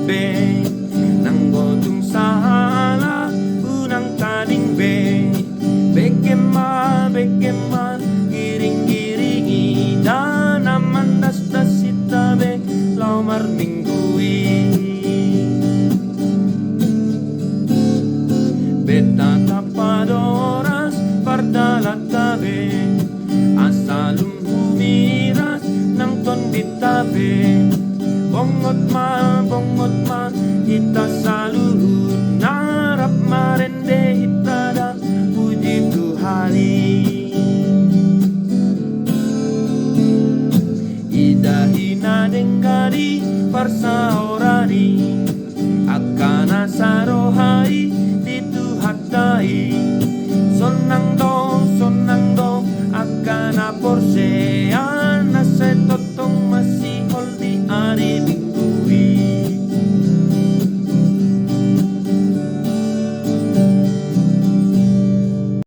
be nanggotung sahala unang tading be bekema giring-giringi dan aman das itabe laumar minggui beta tapadoras pardalatabe asalum humiras nang ton bitabe bongot ma ita saluhut narap marende itada puji Tuhani idahina dengari parsa orari akana sarohai dituhatai sonang do akana porse